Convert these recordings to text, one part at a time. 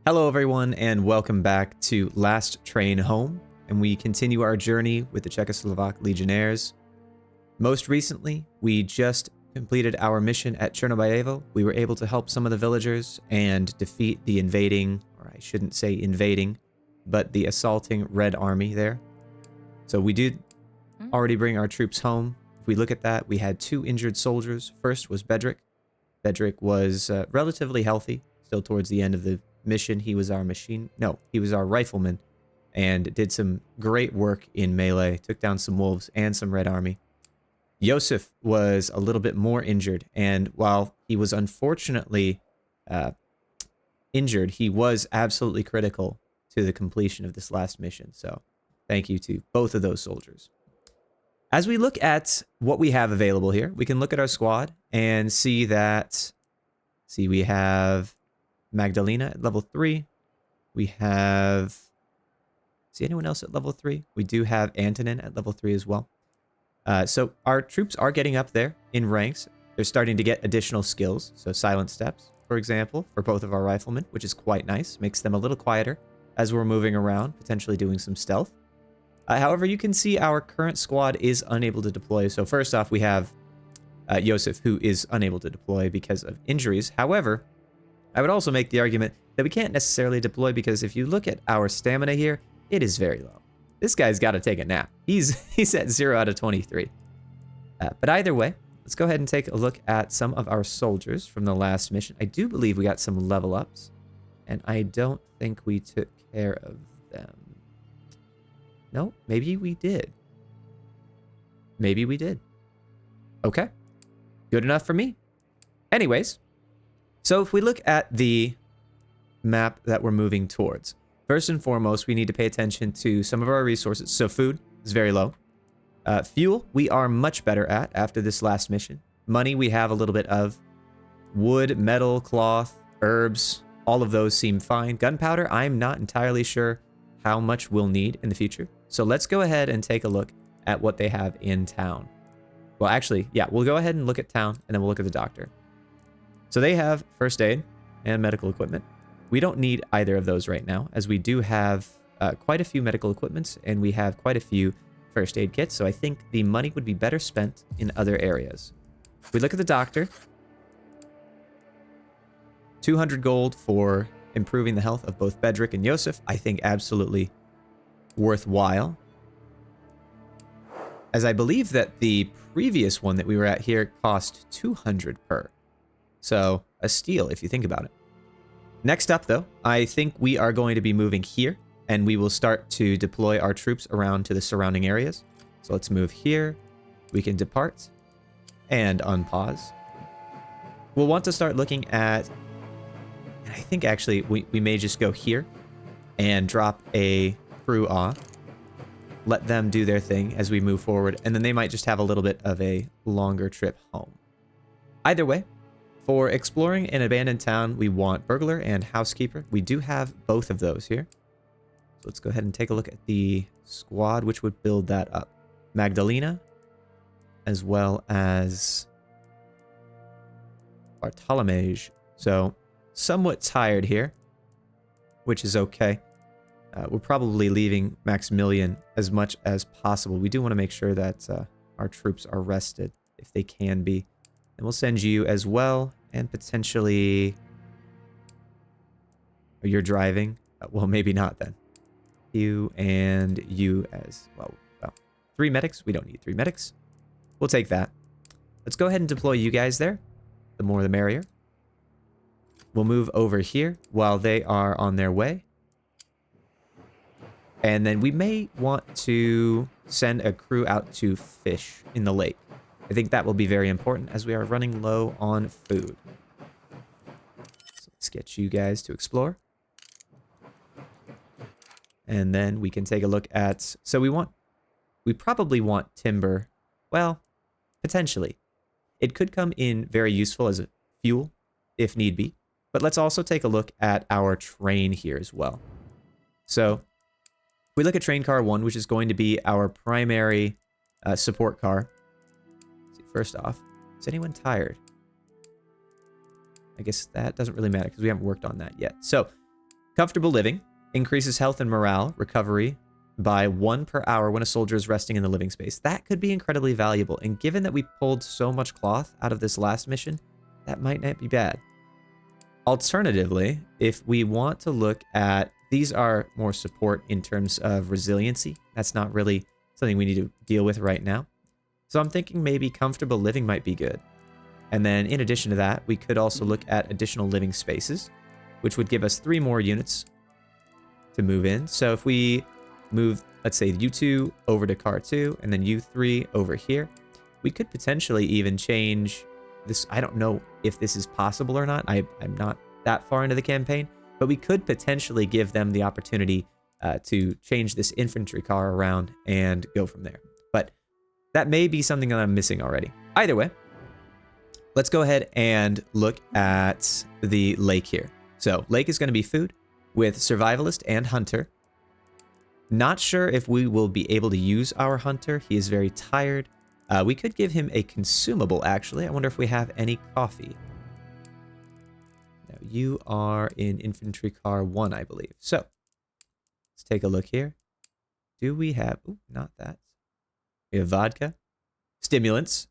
Hello everyone and welcome back to Last Train Home, and we continue our journey with the Czechoslovak Legionnaires. Most recently, we just completed our mission at Chernobyl. We were able to help some of the villagers and defeat the invading, or I shouldn't say invading, but the assaulting Red Army there. So we did already bring our troops home. If we look at that, we had 2 injured soldiers. First was Bedrick. Bedrick was relatively healthy, still towards the end of the mission. He was our he was our rifleman and did some great work in melee, took down some wolves and some Red Army. Josef was a little bit more injured, and while he was unfortunately injured, he was absolutely critical to the completion of this last mission. So thank you to both of those soldiers. As we look at what we have available here, we can look at our squad and see that, we have Magdalena at level 3. We have, anyone else at level 3? We do have Antonin at level 3 as well. So our troops are getting up there in ranks. They're starting to get additional skills. So silent steps, for example, for both of our riflemen, which is quite nice. Makes them a little quieter as we're moving around, potentially doing some stealth. However, you can see our current squad is unable to deploy. So first off, we have Josef, who is unable to deploy because of injuries. However, I would also make the argument that we can't necessarily deploy because if you look at our stamina here, it is very low. This guy's got to take a nap. He's at 0 out of 23. But either way, let's go ahead and take a look at some of our soldiers from the last mission. I do believe we got some level ups, and I don't think we took care of them. No, maybe we did. Maybe we did. Okay. Good enough for me. Anyways, so if we look at the map that we're moving towards, first and foremost, we need to pay attention to some of our resources. So food is very low. Fuel, we are much better at after this last mission. Money, we have a little bit of. Wood, metal, cloth, herbs, all of those seem fine. Gunpowder, I'm not entirely sure how much we'll need in the future. So let's go ahead and take a look at what they have in town. Well, actually, yeah, we'll go ahead and look at town, and then we'll look at the doctor. So they have first aid and medical equipment. We don't need either of those right now, as we do have quite a few medical equipments, and we have quite a few first aid kits, so I think the money would be better spent in other areas. If we look at the doctor, 200 gold for improving the health of both Bedrick and Josef, I think absolutely worthwhile. As I believe that the previous one that we were at here cost 200 per. So a steal if you think about it. Next up though, I think we are going to be moving here, and we will start to deploy our troops around to the surrounding areas. So let's move here. We can depart and unpause. We'll want to start looking at, I think actually we may just go here and drop a crew off. Let them do their thing as we move forward, and then they might just have a little bit of a longer trip home. Either way, for exploring an abandoned town, we want burglar and housekeeper. We do have both of those here. So let's go ahead and take a look at the squad, which would build that up. Magdalena, as well as Bartolomej. So somewhat tired here, which is okay. We're probably leaving Maximilian as much as possible. We do want to make sure that our troops are rested if they can be. And we'll send you as well, and potentially... Oh, you're driving? Well, maybe not then. You and you as well. 3 medics? We don't need 3 medics. We'll take that. Let's go ahead and deploy you guys there. The more the merrier. We'll move over here while they are on their way. And then we may want to send a crew out to fish in the lake. I think that will be very important as we are running low on food. So let's get you guys to explore. And then we can take a look at... So we probably want timber. Well, potentially. It could come in very useful as a fuel, if need be. But let's also take a look at our train here as well. So we look at train car 1, which is going to be our primary support car. First off, is anyone tired? I guess that doesn't really matter because we haven't worked on that yet. So Comfortable living increases health and morale recovery by 1 per hour when a soldier is resting in the living space. That could be incredibly valuable, and given that we pulled so much cloth out of this last mission, that might not be bad. Alternatively, if we want to look at, these are more support in terms of resiliency. That's not really something we need to deal with right now. So I'm thinking maybe comfortable living might be good. And then in addition to that, we could also look at additional living spaces, which would give us 3 more units to move in. So if we move, let's say, U2 over to car 2 and then U3 over here, we could potentially even change this. I don't know if this is possible or not. I'm not that far into the campaign, but we could potentially give them the opportunity to change this infantry car around and go from there. But that may be something that I'm missing already. Either way, let's go ahead and look at the lake here. So lake is going to be food with survivalist and hunter. Not sure if we will be able to use our hunter. He is very tired. We could give him a consumable, actually. I wonder if we have any coffee. Now, you are in infantry car 1, I believe. So, let's take a look here. Do we have... Ooh, not that. We have vodka. Stimulants.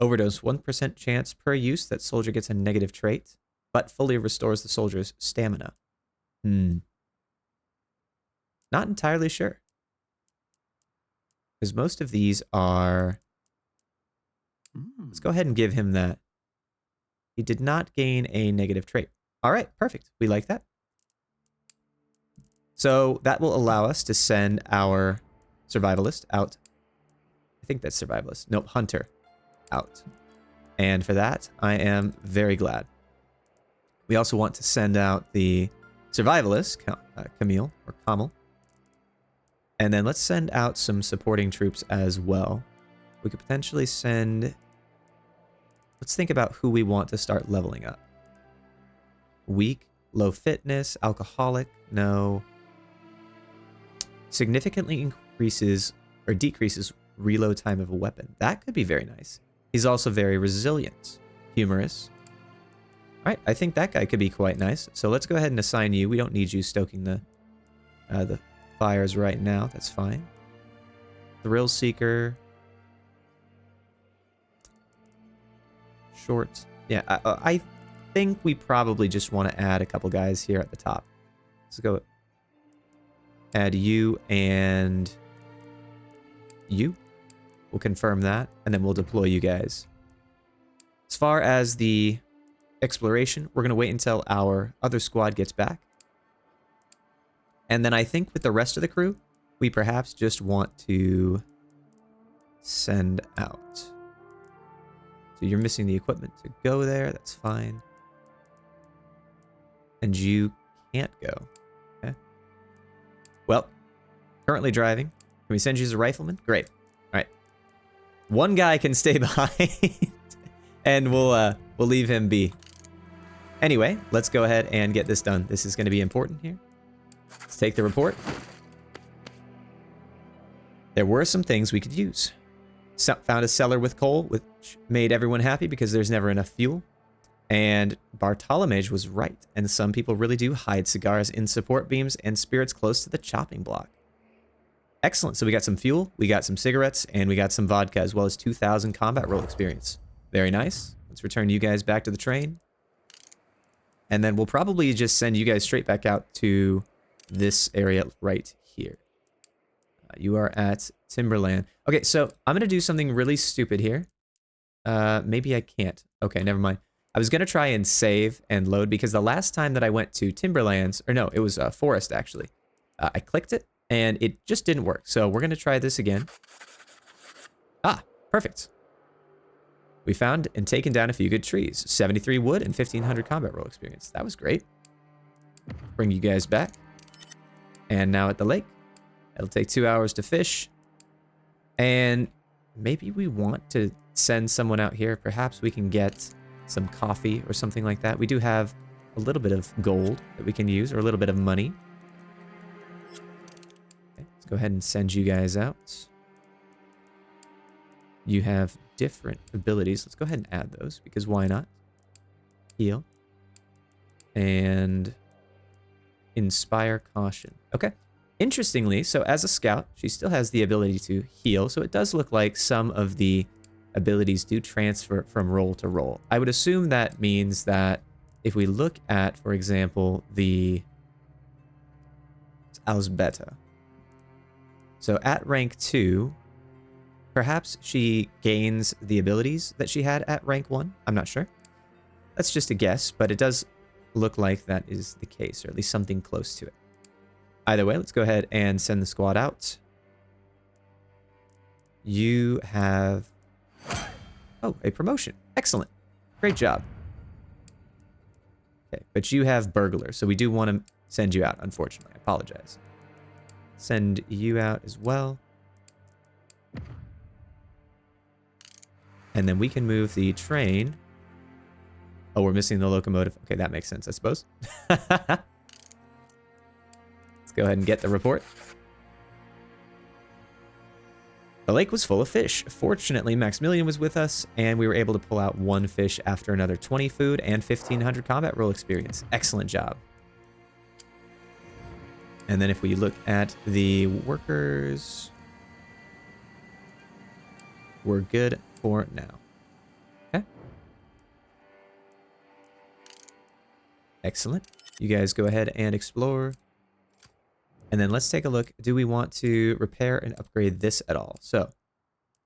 Overdose, 1% chance per use that soldier gets a negative trait, but fully restores the soldier's stamina. Not entirely sure. Because most of these are... Let's go ahead and give him that. He did not gain a negative trait. All right, perfect. We like that. So that will allow us to send our survivalist out. I think that's survivalist. Nope, hunter out. And for that, I am very glad. We also want to send out the survivalist, Camille, or Kamil. And then let's send out some supporting troops as well. We could potentially send... Let's think about who we want to start leveling up. Weak, low fitness, alcoholic, no. Significantly increases or decreases reload time of a weapon. That could be very nice. He's also very resilient. Humorous. All right, I think that guy could be quite nice. So let's go ahead and assign you. We don't need you stoking the fires right now. That's fine. Thrill Seeker. Short. Yeah, I think we probably just want to add a couple guys here at the top. Let's go add you and you. We'll confirm that, and then we'll deploy you guys. As far as the exploration, we're going to wait until our other squad gets back. And then I think with the rest of the crew, we perhaps just want to send out. So you're missing the equipment to go there. That's fine. And you can't go. Okay. Well, currently driving. Can we send you as a rifleman? Great. All right. One guy can stay behind, and we'll leave him be. Anyway, let's go ahead and get this done. This is going to be important here. Let's take the report. There were some things we could use. Found a cellar with coal, which made everyone happy because there's never enough fuel. And Bartolomej was right, and some people really do hide cigars in support beams and spirits close to the chopping block. Excellent. So we got some fuel, we got some cigarettes, and we got some vodka, as well as 2,000 combat role experience. Very nice. Let's return you guys back to the train. And then we'll probably just send you guys straight back out to this area right here. You are at Timberland. Okay, so I'm going to do something really stupid here. Maybe I can't. Okay, never mind. I was going to try and save and load because the last time that I went to Timberlands, or no, it was Forest actually. I clicked it and it just didn't work. So we're going to try this again. Ah, perfect. We found and taken down a few good trees. 73 wood and 1,500 combat roll experience. That was great. Bring you guys back. And now at the lake. It'll take 2 hours to fish. And maybe we want to send someone out here. Perhaps we can get some coffee or something like that. We do have a little bit of gold that we can use, or a little bit of money. Okay, let's go ahead and send you guys out. You have different abilities. Let's go ahead and add those, because why not? Heal. And inspire caution. Okay. Interestingly, so as a scout, she still has the ability to heal. So it does look like some of the abilities do transfer from role to role. I would assume that means that if we look at, for example, the Ausbeta. So at rank 2, perhaps she gains the abilities that she had at rank 1. I'm not sure. That's just a guess, but it does look like that is the case, or at least something close to it. Either way, let's go ahead and send the squad out. You have... Oh, a promotion. Excellent. Great job. Okay, but you have burglar, so we do want to send you out, unfortunately. I apologize. Send you out as well. And then we can move the train. Oh, we're missing the locomotive. Okay, that makes sense, I suppose. Let's go ahead and get the report. The lake was full of fish. Fortunately, Maximilian was with us, and we were able to pull out 1 fish after another 20 food and 1,500 combat roll experience. Excellent job. And then if we look at the workers, we're good for now. Okay. Excellent. You guys go ahead and explore. And then let's take a look. Do we want to repair and upgrade this at all? So,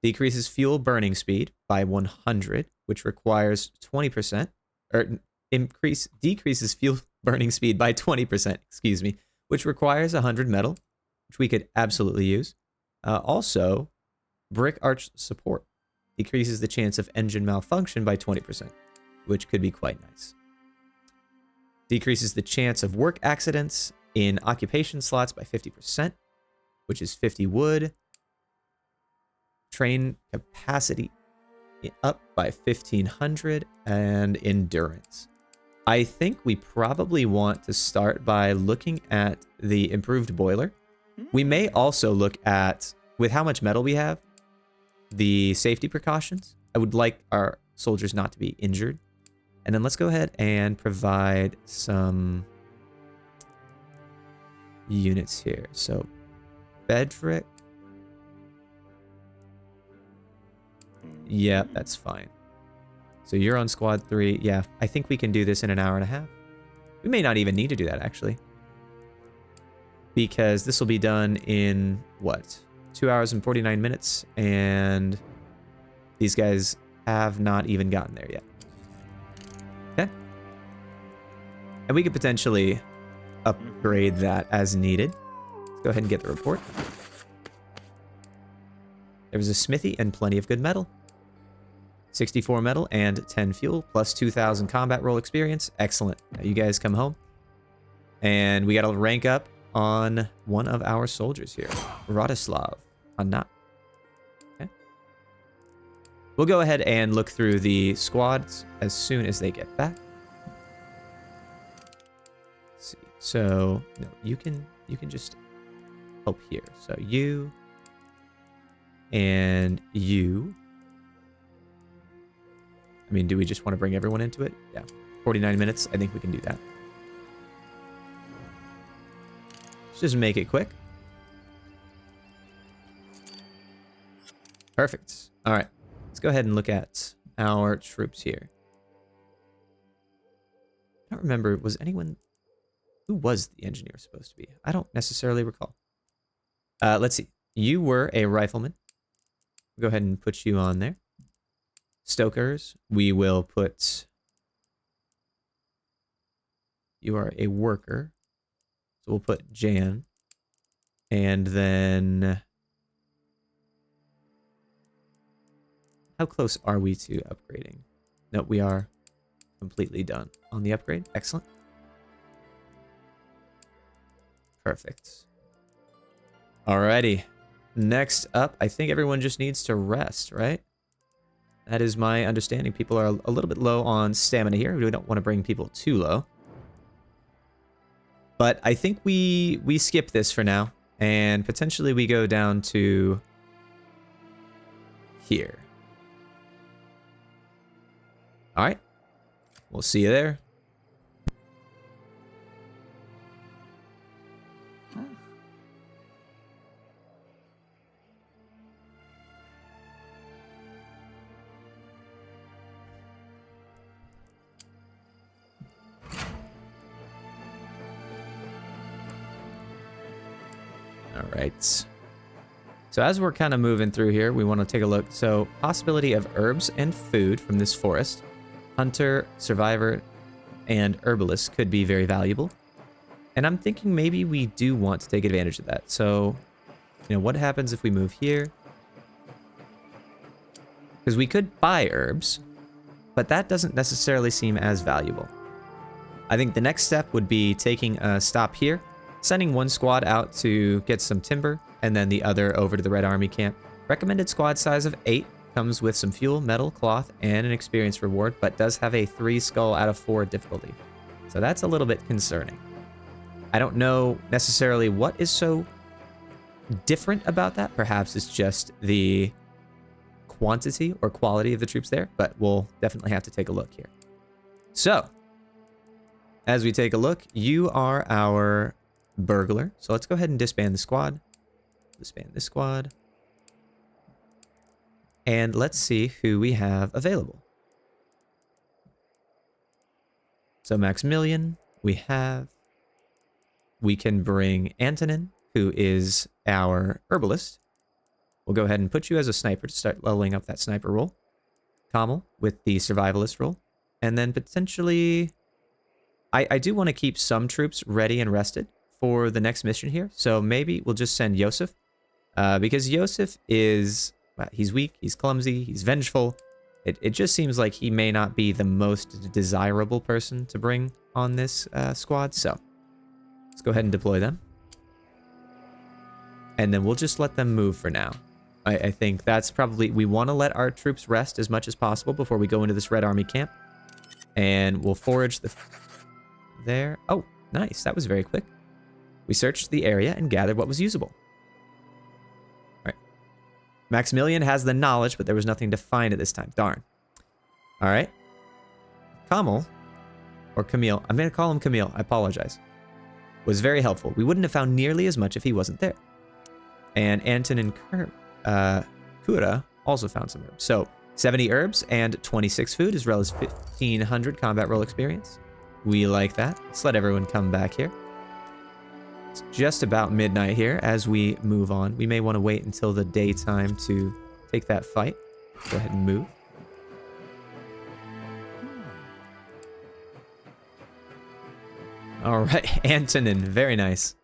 decreases fuel burning speed by 100, which requires 20%. Or decreases fuel burning speed by 20%, excuse me, which requires 100 metal, which we could absolutely use. Also, brick arch support decreases the chance of engine malfunction by 20%, which could be quite nice. Decreases the chance of work accidents in occupation slots by 50%, which is 50 wood. Train capacity up by 1,500 and endurance. I think we probably want to start by looking at the improved boiler. We may also look at, with how much metal we have, the safety precautions. I would like our soldiers not to be injured. And then let's go ahead and provide some units here. So, Bedrick. Yeah, that's fine. So you're on squad 3. Yeah, I think we can do this in an hour and a half. We may not even need to do that, actually. Because this will be done in, what? 2 hours and 49 minutes. And these guys have not even gotten there yet. Okay. And we could potentially upgrade that as needed. Let's go ahead and get the report. There was a smithy and plenty of good metal. 64 metal and 10 fuel, plus 2,000 combat roll experience. Excellent. Now you guys come home. And we got to rank up on one of our soldiers here. Radislav. Anna. Okay. We'll go ahead and look through the squads as soon as they get back. Let's see. So, no, you can just help here. So you and you. I mean, do we just want to bring everyone into it? Yeah. 49 minutes. I think we can do that. Let's just make it quick. Perfect. All right. Let's go ahead and look at our troops here. I don't remember. Was anyone... Who was the engineer supposed to be? I don't necessarily recall. Let's see. You were a rifleman. Go ahead and put you on there. Stokers, we will put... You are a worker. So we'll put Jan. And then... How close are we to upgrading? No, we are completely done on the upgrade. Excellent. Perfect. Alrighty. Next up, I think everyone just needs to rest, right? That is my understanding. People are a little bit low on stamina here. We don't want to bring people too low. But I think we skip this for now. And potentially we go down to here. All right. We'll see you there. All right. So as we're kind of moving through here, we want to take a look. So possibility of herbs and food from this forest. Hunter, survivor, and herbalist could be very valuable. And I'm thinking maybe we do want to take advantage of that. So, you know, what happens if we move here? Because we could buy herbs, but that doesn't necessarily seem as valuable. I think the next step would be taking a stop here, sending one squad out to get some timber, and then the other over to the Red Army camp. Recommended squad size of 8, comes with some fuel, metal, cloth, and an experience reward, but does have a 3 skull out of 4 difficulty. So that's a little bit concerning. I don't know necessarily what is so different about that. Perhaps it's just the quantity or quality of the troops there, but we'll definitely have to take a look here. So, as we take a look, you are our burglar. So let's go ahead and disband the squad. Disband this squad. And let's see who we have available. So Maximilian, we can bring Antonin, who is our herbalist. We'll go ahead and put you as a sniper to start leveling up that sniper role. Kamal with the survivalist role. And then potentially, I do want to keep some troops ready and rested for the next mission here. So maybe we'll just send Yosef. Because Yosef is, he's weak, he's clumsy, he's vengeful. It just seems like he may not be the most desirable person to bring on this squad. So let's go ahead and deploy them. And then we'll just let them move for now. I think that's probably, we want to let our troops rest as much as possible before we go into this Red Army camp. And we'll forage there. Oh, nice. That was very quick. We searched the area and gathered what was usable. All right. Maximilian has the knowledge, but there was nothing to find at this time. Darn. All right. Kamal, or Camille, I'm going to call him Camille. I apologize. Was very helpful. We wouldn't have found nearly as much if he wasn't there. And Anton and Kura also found some herbs. So 70 herbs and 26 food, as well as 1,500 combat roll experience. We like that. Let's let everyone come back here. It's just about midnight here as we move on. We may want to wait until the daytime to take that fight. Go ahead and move. All right, Antonin, very nice.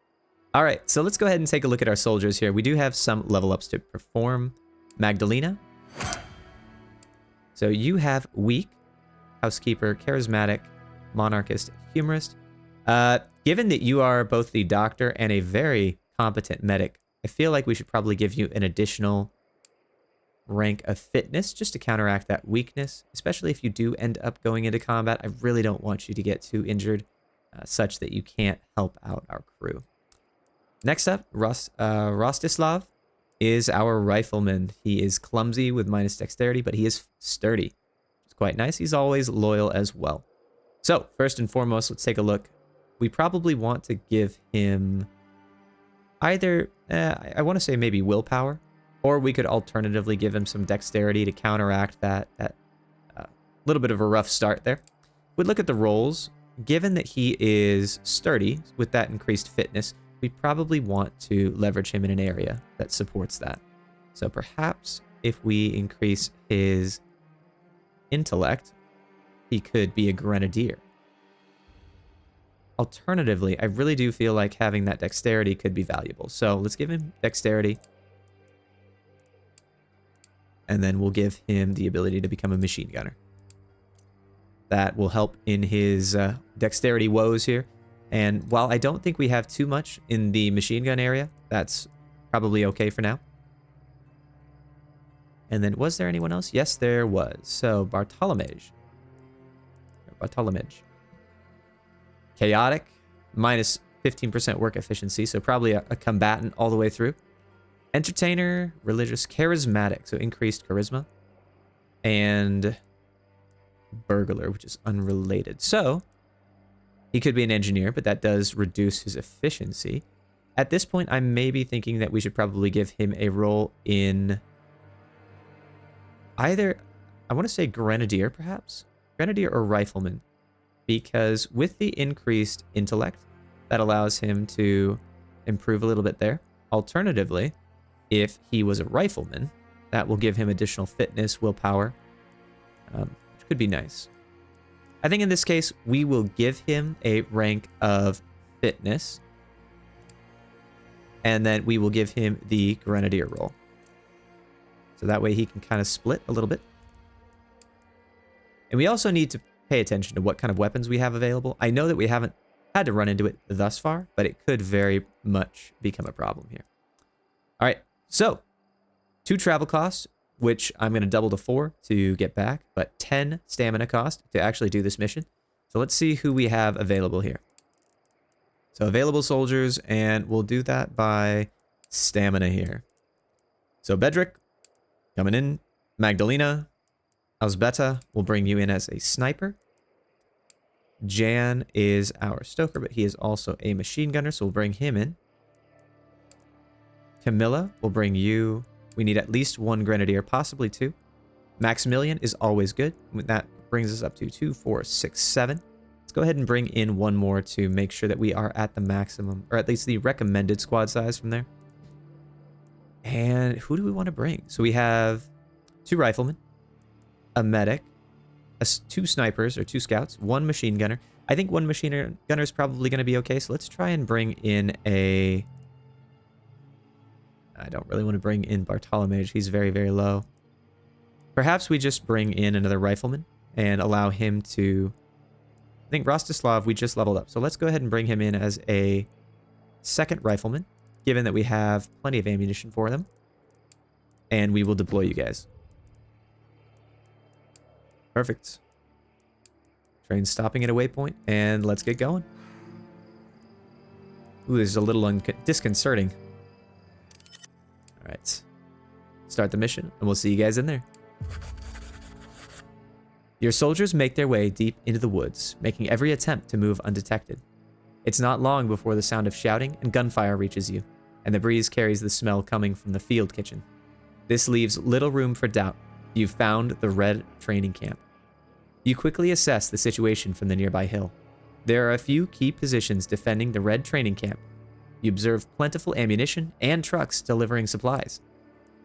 All right, so let's go ahead and take a look at our soldiers here. We do have some level ups to perform. Magdalena. So you have weak, housekeeper, charismatic, monarchist, humorist. Given that you are both the doctor and a very competent medic, I feel like we should probably give you an additional rank of fitness just to counteract that weakness, especially if you do end up going into combat. I really don't want you to get too injured such that you can't help out our crew. Next up, Rostislav is our rifleman. He is clumsy with minus dexterity, but he is sturdy. It's quite nice. He's always loyal as well. So, first and foremost, let's take a look. We probably want to give him either, I want to say maybe willpower, or we could alternatively give him some dexterity to counteract that little bit of a rough start there. We'd look at the rolls. Given that he is sturdy with that increased fitness, we probably want to leverage him in an area that supports that. So perhaps if we increase his intellect, he could be a grenadier. Alternatively, I really do feel like having that dexterity could be valuable. So let's give him dexterity. And then we'll give him the ability to become a machine gunner. That will help in his dexterity woes here. And while I don't think we have too much in the machine gun area, that's probably okay for now. And then was there anyone else? Yes, there was. So Bartolomej. Chaotic, minus 15% work efficiency, so probably a combatant all the way through. Entertainer, religious, charismatic, so increased charisma. And burglar, which is unrelated. So he could be an engineer, but that does reduce his efficiency. At this point, I may be thinking that we should probably give him a role in either, I want to say Grenadier, perhaps? Grenadier or Rifleman. Because with the increased intellect, that allows him to improve a little bit there. Alternatively, if he was a Rifleman, that will give him additional fitness, willpower, which could be nice. I think in this case, we will give him a rank of fitness, and then we will give him the Grenadier role. So that way he can kind of split a little bit. And we also need to pay attention to what kind of weapons we have available. I know that we haven't had to run into it thus far, but it could very much become a problem here. All right, so 2 travel costs, which I'm going to double to 4 to get back, but 10 stamina cost to actually do this mission. So let's see who we have available here. So available soldiers, and we'll do that by stamina here. So Bedrick, coming in. Magdalena, Alzbeta will bring you in as a sniper. Jan is our stoker, but he is also a machine gunner, so we'll bring him in. Camilla will bring you... We need at least 1 grenadier, possibly 2. Maximilian is always good. That brings us up to 2, 4, 6, 7. Let's go ahead and bring in 1 more to make sure that we are at the maximum, or at least the recommended squad size from there. And who do we want to bring? So we have 2 riflemen, a medic, 2 snipers or 2 scouts, 1 machine gunner. I think 1 machine gunner is probably going to be okay. So let's try and bring in a... I don't really want to bring in Bartolomej. He's very, very low. Perhaps we just bring in another rifleman and allow him to... I think Rostislav, we just leveled up. So let's go ahead and bring him in as a 2nd rifleman, given that we have plenty of ammunition for them. And we will deploy you guys. Perfect. Train stopping at a waypoint, and let's get going. Ooh, this is a little disconcerting. All right. Start the mission, and we'll see you guys in there. Your soldiers make their way deep into the woods, making every attempt to move undetected. It's not long before the sound of shouting and gunfire reaches you, and the breeze carries the smell coming from the field kitchen. This leaves little room for doubt. You've found the Red training camp. You quickly assess the situation from the nearby hill. There are a few key positions defending the Red training camp. You observe plentiful ammunition and trucks delivering supplies.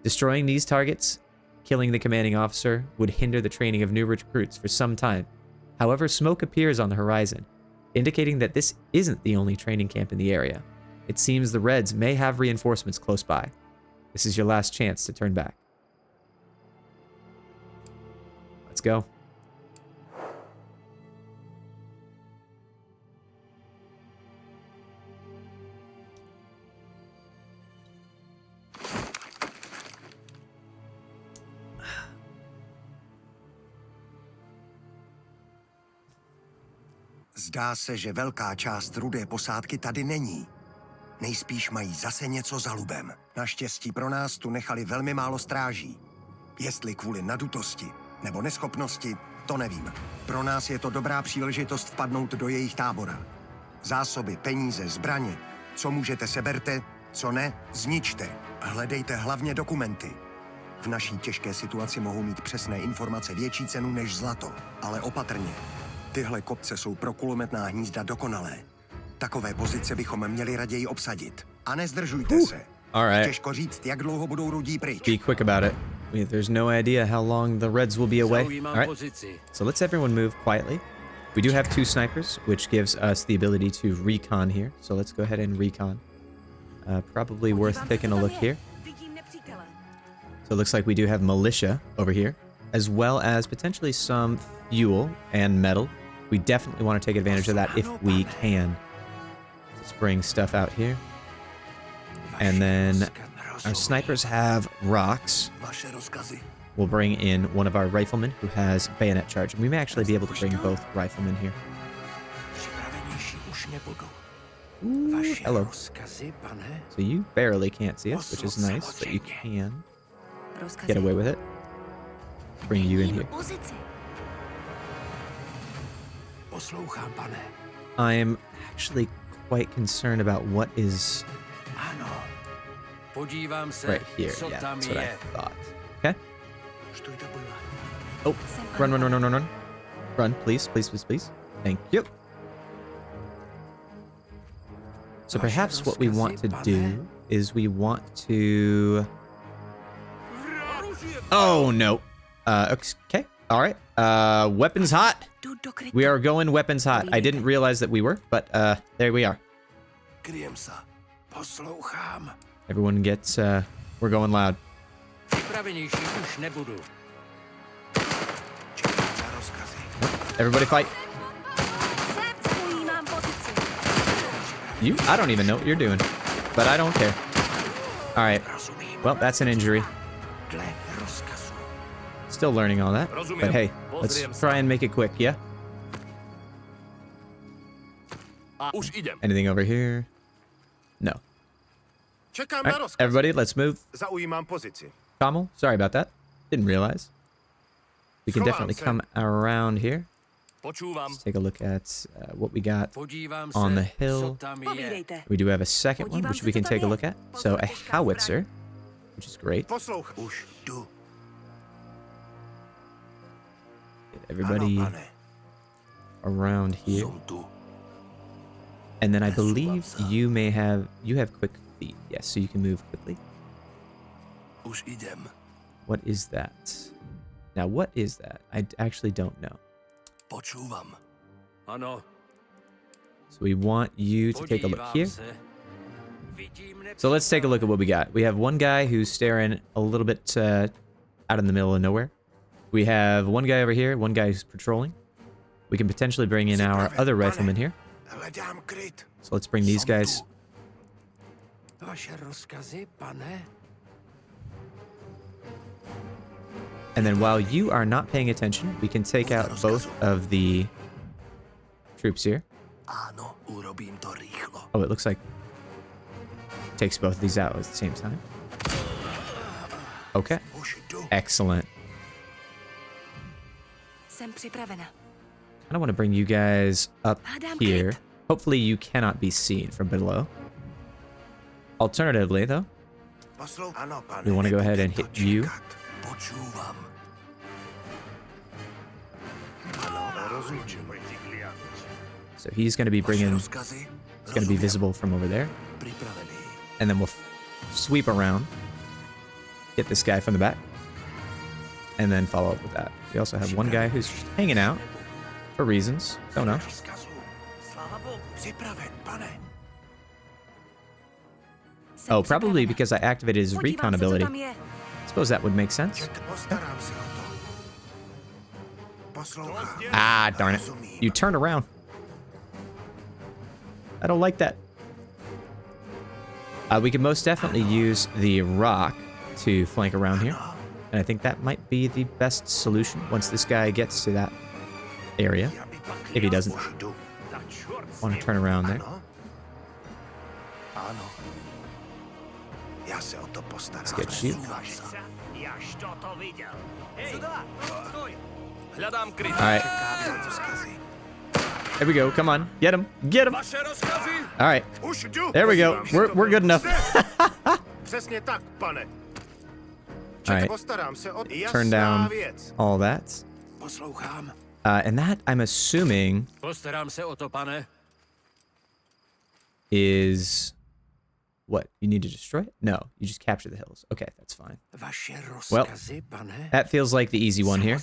Destroying these targets, killing the commanding officer, would hinder the training of new recruits for some time. However, smoke appears on the horizon, indicating that this isn't the only training camp in the area. It seems the Reds may have reinforcements close by. This is your last chance to turn back. Let's go. Zdá se, že velká část rudé posádky tady není. Nejspíš mají zase něco za lubem. Naštěstí pro nás tu nechali velmi málo stráží. Jestli kvůli nadutosti nebo neschopnosti, to nevím. Pro nás je to dobrá příležitost vpadnout do jejich tábora. Zásoby, peníze, zbraně. Co můžete, seberte, co ne, zničte. Hledejte hlavně dokumenty. V naší těžké situaci mohou mít přesné informace větší cenu než zlato, ale opatrně. Tyhle kopce jsou pro kulometná hnízda dokonalé. Takové pozice bychom měli raději obsadit. A nezdržujte se. All right. Těžko říct, jak dlouho budou rudí pryč. Be quick about it. There's no idea how long the Reds will be away. All right. So let's everyone move quietly. We do have 2 snipers, which gives us the ability to recon here. So let's go ahead and recon. Probably worth taking a look here. So it looks like we do have militia over here, as well as potentially some fuel and metal. We definitely want to take advantage of that if we can. Let's bring stuff out here. And then our snipers have rocks. We'll bring in one of our riflemen who has bayonet charge. And we may actually be able to bring both riflemen here. Ooh, hello. So you barely can't see us, which is nice, but you can get away with it. Bring you in here. I'm actually quite concerned about what is Right here. Yeah, that's what I thought. Okay. Oh, run, run, run, run, run, run. Run, please, please, please, please. Thank you. So perhaps what we want to do is we want to... Oh, no. Okay. All right. Weapons hot. We are going weapons hot. I didn't realize that we were, but there we are. Everyone gets... we're going loud. Everybody fight. You? I don't even know what you're doing, but I don't care. All right. Well, that's an injury. Still learning all that, but hey, let's try and make it quick, yeah? Anything over here? No. All right, everybody, let's move. Kamal, sorry about that. Didn't realize. We can definitely come around here. Let's take a look at what we got on the hill. We do have a second one, which we can take a look at. So a howitzer, which is great. Get everybody around here. And then I believe you have quick feet. Yes, so you can move quickly. What is that? Now, what is that? I actually don't know. So we want you to take a look here. So let's take a look at what we got. We have one guy who's staring a little bit out in the middle of nowhere. We have one guy over here, one guy who's patrolling. We can potentially bring in our other rifleman here. So let's bring these guys. And then while you are not paying attention, we can take out both of the troops here. Oh, it looks like it takes both of these out at the same time. Okay. Excellent. I don't want to bring you guys up here. Hopefully you cannot be seen from below. Alternatively, though, we want to go ahead and hit you. So he's going to be he's going to be visible from over there. And then we'll sweep around, get this guy from the back, and then follow up with that. We also have one guy who's just hanging out for reasons. Don't know. Oh, probably because I activated his recon ability. Suppose that would make sense. Ah, darn it. You turned around. I don't like that. We can most definitely use the rock to flank around here. And I think that might be the best solution once this guy gets to that area. If he doesn't want to turn around there. Let's get you. Alright. There we go. Come on. Get him. Get him. Alright. There we go. We're good enough. Alright. Turn down all that. And that, I'm assuming, is... What? You need to destroy it? No, you just capture the hills. Okay, that's fine. Well, that feels like the easy one here.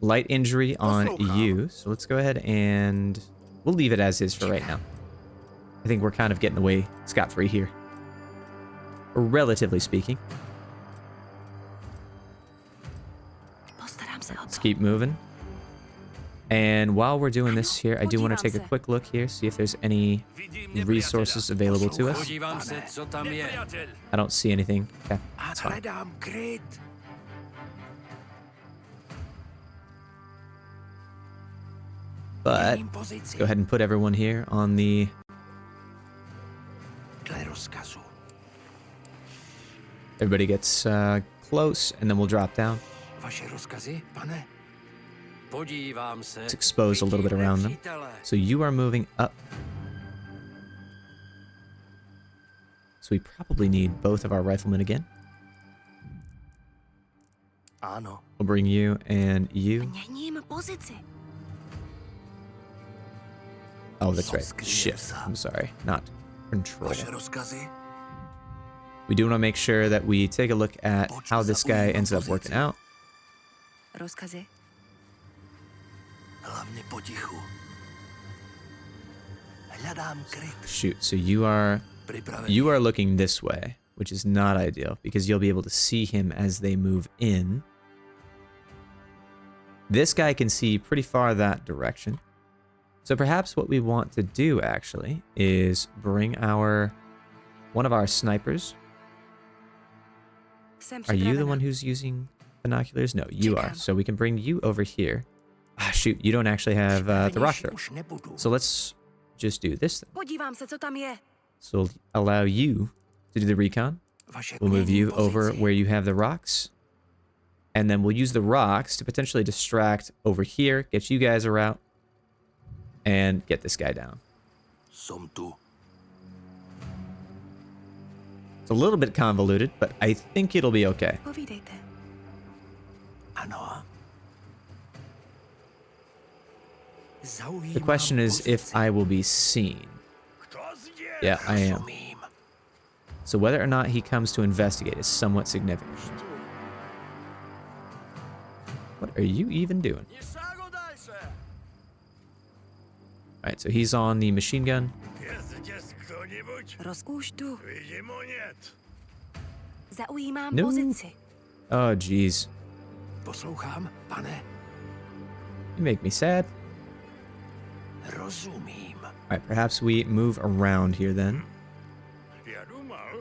Light injury on you. So let's go ahead and we'll leave it as is for right now. I think we're kind of getting away scot-free here. Relatively speaking. Let's keep moving. And while we're doing this here, I do want to take a quick look here, see if there's any resources available to us. I don't see anything. Okay, that's fine. But let's go ahead and put everyone here on the... Everybody gets close, and then we'll drop down. Let's expose a little bit around them. So you are moving up. So we probably need both of our riflemen again. Ano. We'll bring you and you. Měním pozici. Oh, that's right. Shift. I'm sorry. Not control. Vaše rozkazy? We do want to make sure that we take a look at how this guy ends up working out. Rozkazy. Hlavně potichu. Hledám kryt. Shoot. So you are looking this way, which is not ideal because you'll be able to see him as they move in. This guy can see pretty far that direction. So perhaps what we want to do actually is bring one of our snipers. Are you the one who's using binoculars? No, you are. So we can bring you over here. Ah, shoot, you don't actually have the rock throw. So let's just do this thing. Podívám se, co tam je. So we'll allow you to do the recon. We'll move you over where you have the rocks. And then we'll use the rocks to potentially distract over here, get you guys a route, and get this guy down. Som tu. It's a little bit convoluted, but I think it'll be okay. Povídejte. Ano. The question is if I will be seen. Yeah, I am. So whether or not he comes to investigate is somewhat significant. What are you even doing? Alright, so he's on the machine gun. Už tu. Zaujímám No. pozici. Oh, jeez. Poslouchám, pane. You make me sad. Rozumím. Alright, perhaps we move around here then.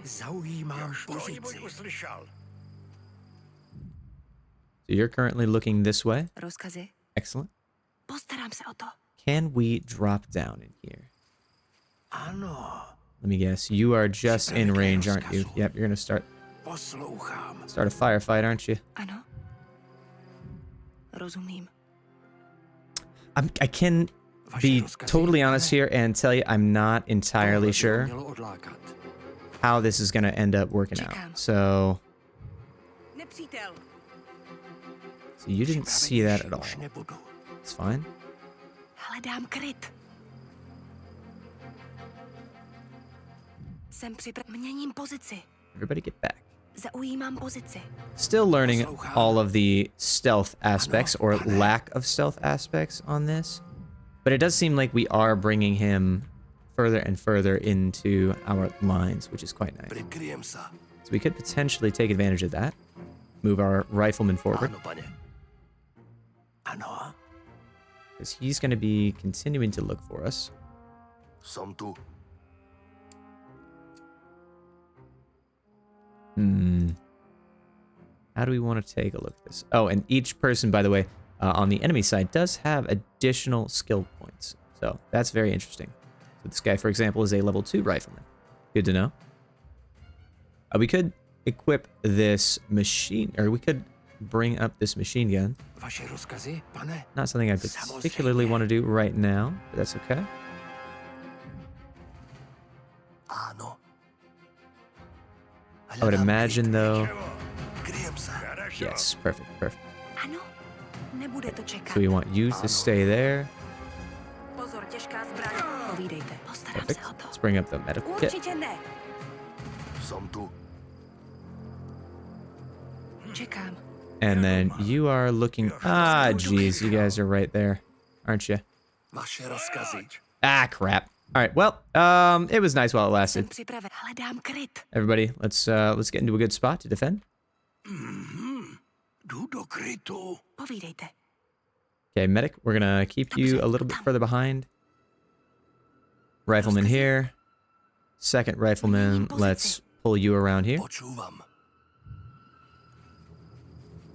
Zaujímám pozici. So you're currently looking this way. Rozkazy. Excellent. Postarám se o to. Can we drop down in here? Ano. Let me guess. You are just in range, aren't you? Yep, you're gonna start Poslouchám. a firefight, aren't you? Ano. Rozumím. I can be totally honest here and tell you I'm not entirely sure how this is gonna end up working out. So Nepřítel. you didn't see that at all. It's fine. Hledám kryt. Jsem připraven. Měním pozici. Everybody get back. Zaujímám pozici. Still learning all of the stealth aspects or lack of stealth aspects on this. But it does seem like we are bringing him further and further into our lines, which is quite nice. So we could potentially take advantage of that. Move our rifleman forward. Ano. Because he's going to be continuing to look for us. Som tu. How do we want to take a look at this? Oh, and each person, by the way, on the enemy side does have additional skill points. So that's very interesting. So this guy, for example, is a level 2 rifleman. Good to know. We could equip this machine, or we could bring up this machine gun. Vaše rozkazy, pane? Not something I particularly want to do right now, but that's okay. Ano. I would imagine, though... Kryjem se. Yes, perfect, perfect. Ano. Nebude to čekat. So we want you to stay there. Pozor, těžká zbraň. Povídejte. Postarám Perfect. se o to. Let's bring up the medical kit. Určitě ne. Som tu. Čekám. And then you are looking... Ah, jeez, you guys are right there, aren't you? Vaše rozkazy. Ah, crap. All right, well, it was nice while it lasted. Jsem připraven. Hledám kryt. Everybody, let's get into a good spot to defend. Jdu do krytu. Povídejte. Okay, medic, we're gonna keep you a little bit further behind. Rifleman here. Second rifleman, let's pull you around here. Počúvam.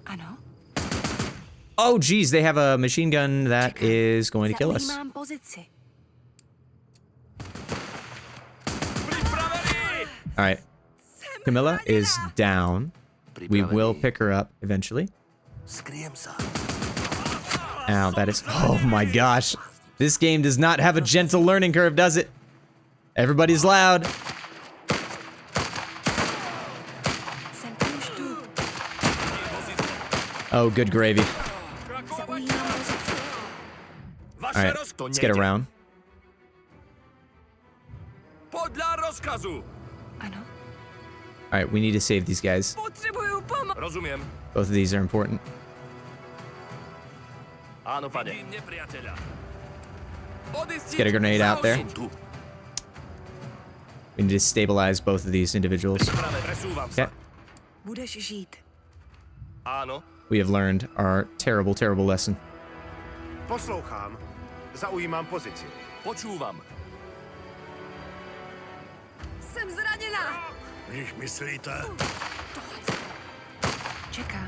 Ano. Oh, geez, they have a machine gun that is going to kill us. Zaujímám pozici. All right, Camilla is down. We will pick her up eventually. Skryjem se. Ow, that is... Oh my gosh. This game does not have a gentle learning curve, does it? Everybody's loud. Oh, good gravy. Zaujímám pozici. All right, let's get around. Podle rozkazu. Ano. All right, we need to save these guys. Potřebuju pomoc. Rozumiem. Both of these are important. Áno, pane. Vidím nepriateľa. Let's get a grenade out there. We need to stabilize both of these individuals. Okay. Budeš žít. Áno. We have learned our terrible, terrible lesson. Poslouchám. Zaujímám pozici. Počúvam. Jsem zraněná. Když myslíte? Čekám.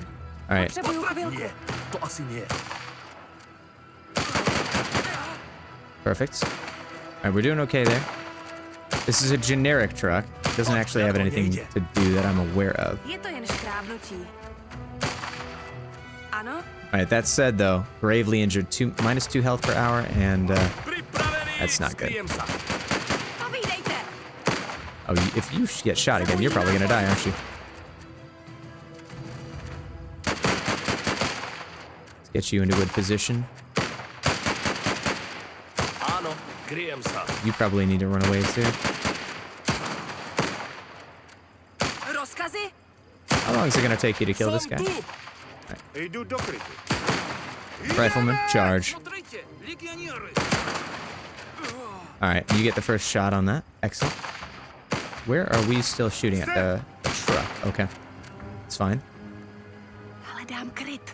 All right. Potřebuju chvilku. Nie, to asi nie. Perfect. All right, we're doing okay there. This is a generic truck. It doesn't actually have anything to do that I'm aware of. Je to jen škrábnutí. Ano? All right, that said, though, gravely injured, -2 health per hour, and that's not good. Skrijem sa. Povídejte. Oh, if you get shot again, you're probably gonna die, aren't you? Let's get you into a good position. Áno, kryjem sa. You probably need to run away too. Rozkazy? How long is it gonna take you to kill this Som guy? tu. Jdu do krytu. Rifleman, charge. Смотрите, легионеры. All right, you get the first shot on that. Excellent. Where are we still shooting at? The truck. Okay, it's fine. Hledám kryt.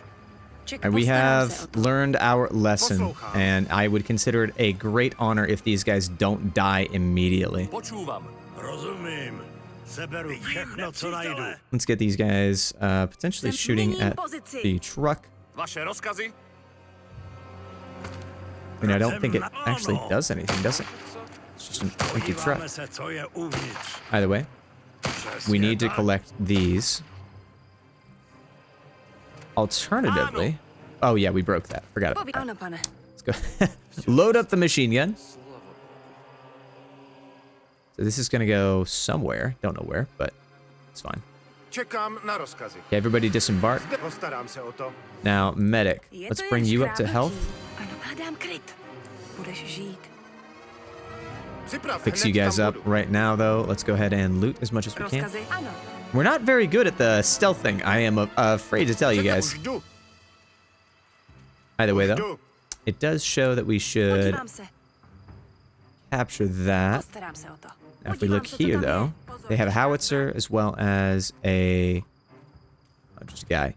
And we have learned our lesson, and I would consider it a great honor if these guys don't die immediately. Počúvam. Rozumím. Seberu všechno, co najdu. Let's get these guys potentially shooting at the truck. Vaše rozkazy? I mean, I don't think it actually does anything, does it? It's just an empty truck. Podíváme se, co je uvnitř. Either way, we need to tak. collect these. Alternatively, oh yeah, we broke that. Forgot about that. Ano, pane. Let's go. Load up the machine gun. So this is gonna go somewhere. Don't know where, but it's fine. Čekám na rozkazy. Okay, everybody disembark. Postarám se o to. Now, medic. Je Let's to bring jen you up to health. škrábnutí. Ano, hledám kryt. Budeš žít. Připrav, Fix hned you guys tam up budu. right now, though. Let's go ahead and loot as much as we can. Rozkazy? Ano. We're not very good at the stealth thing. I am afraid to tell you Přece guys. už jdu. Either way, though, Jdu. it does show that we should Podívám se. capture that. Postarám se o to. Now, if we Podívám look se, co here, tam je. though, Pozor, they have a těžká howitzer as well as a... Oh, just a guy.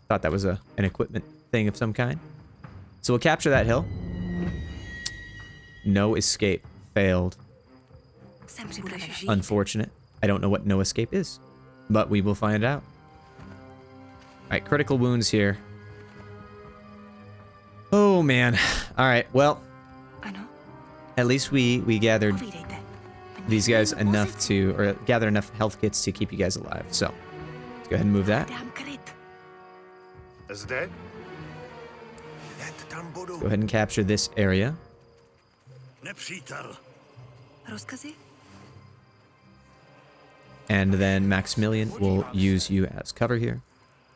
Thought that was an equipment thing of some kind. So we'll capture that hill. No escape. Failed. Jsem připravená. Budeš žít. Unfortunate. I don't know what no escape is, but we will find out. All right, critical wounds here. Oh, man. All right, well, Ano. at least we gathered Povídejte. these guys enough to, or gather enough health kits to keep you guys alive. So let's go ahead and move that. Dám kryt. Zde? Hned tam budu. Go ahead and capture this area. Nepřítel. Rozkazy? And then Maximilian will use you as cover here.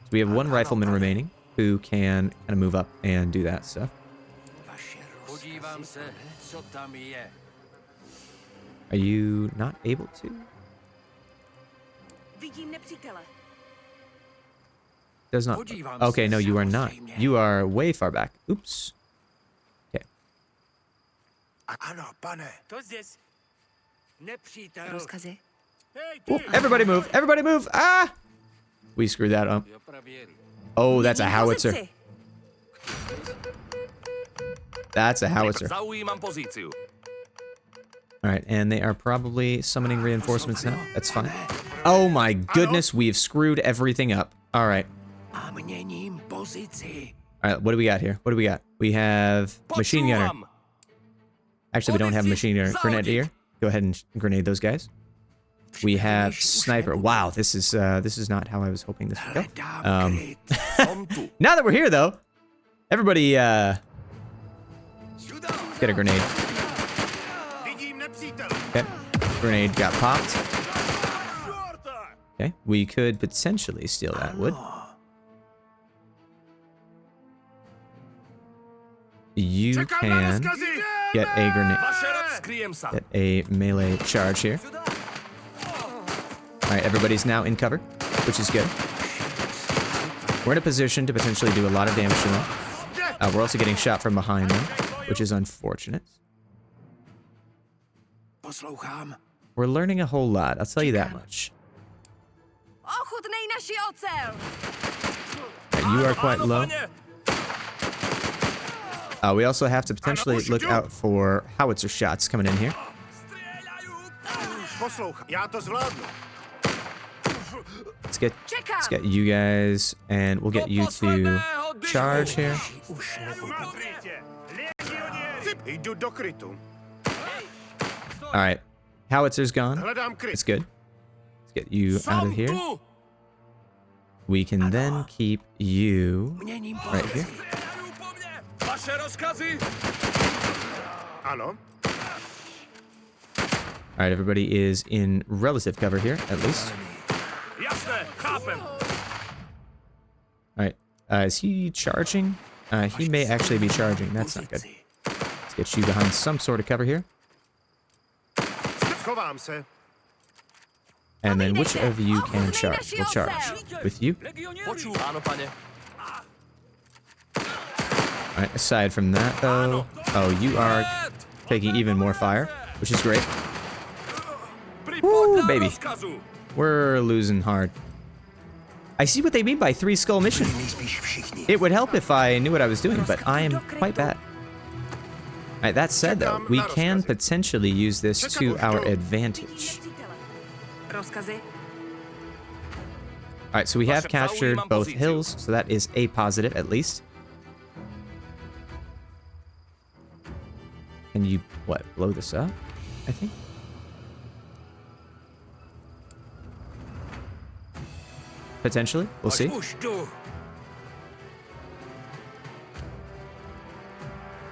So we have one rifleman remaining who can kind of move up and do that stuff. Podívám se, co tam je. Are you not able to? Vidím nepřítele. Does not. Okay, no, you are not. You are way far back. Oops. Okay. Ano, pane. To zdесь. Nepřítel. Rozkazy? Ooh, everybody move! Everybody move! Ah! We screwed that up. Oh, that's a howitzer. Pozici. That's a howitzer. Zaujímam pozíciu. All right, and they are probably summoning reinforcements now. That's fine. Oh my goodness, we've screwed everything up. All right. A měním pozici. All right, what do we got here? What do we got? We have machine gunner. Počúvam. Actually, we don't have machine gunner. Grenadier. Go ahead and grenade those guys. We have sniper. Wow, this is not how I was hoping this would go. Som tu. Now that we're here, though, everybody get a grenade. Vidím nepřítel. Okay, grenade got popped. Okay, we could potentially steal that wood. you can get a grenade, Skryjem sa. get a melee charge here. All right, everybody's now in cover, which is good. We're in a position to potentially do a lot of damage to them. We're also getting shot from behind them, which is unfortunate. Poslouchám. We're learning a whole lot, I'll tell you that much. Ochutnej naši ocel! Right, you are quite low. We also have to potentially look out for howitzer shots coming in here. Poslouchám. Já to zvládnu. Let's get you guys, and we'll get you to charge here. Jdu do krytu. All right, howitzer's gone. Hledám kryt. That's good. Let's get you out of here. We can then keep you right here. Vaše rozkazy. Ano. All right, everybody is in relative cover here, at least. Jasné, chápem. All right, is he charging? He may actually be charging. That's not good. Let's get you behind some sort of cover here. Schovám se. And then which of you can charge? We'll charge with you. Poču. Áno, pane. All right, aside from that, though, oh, you are taking even more fire, which is great. Woo, baby. We're losing hard. I see what they mean by 3 skull mission. It would help if I knew what I was doing, but I am quite bad. All right, that said, though, we can potentially use this to our advantage. Rozkazy? All right, so we have captured both hills, so that is a positive at least. Can you, what, blow this up, I think? Potentially, we'll see.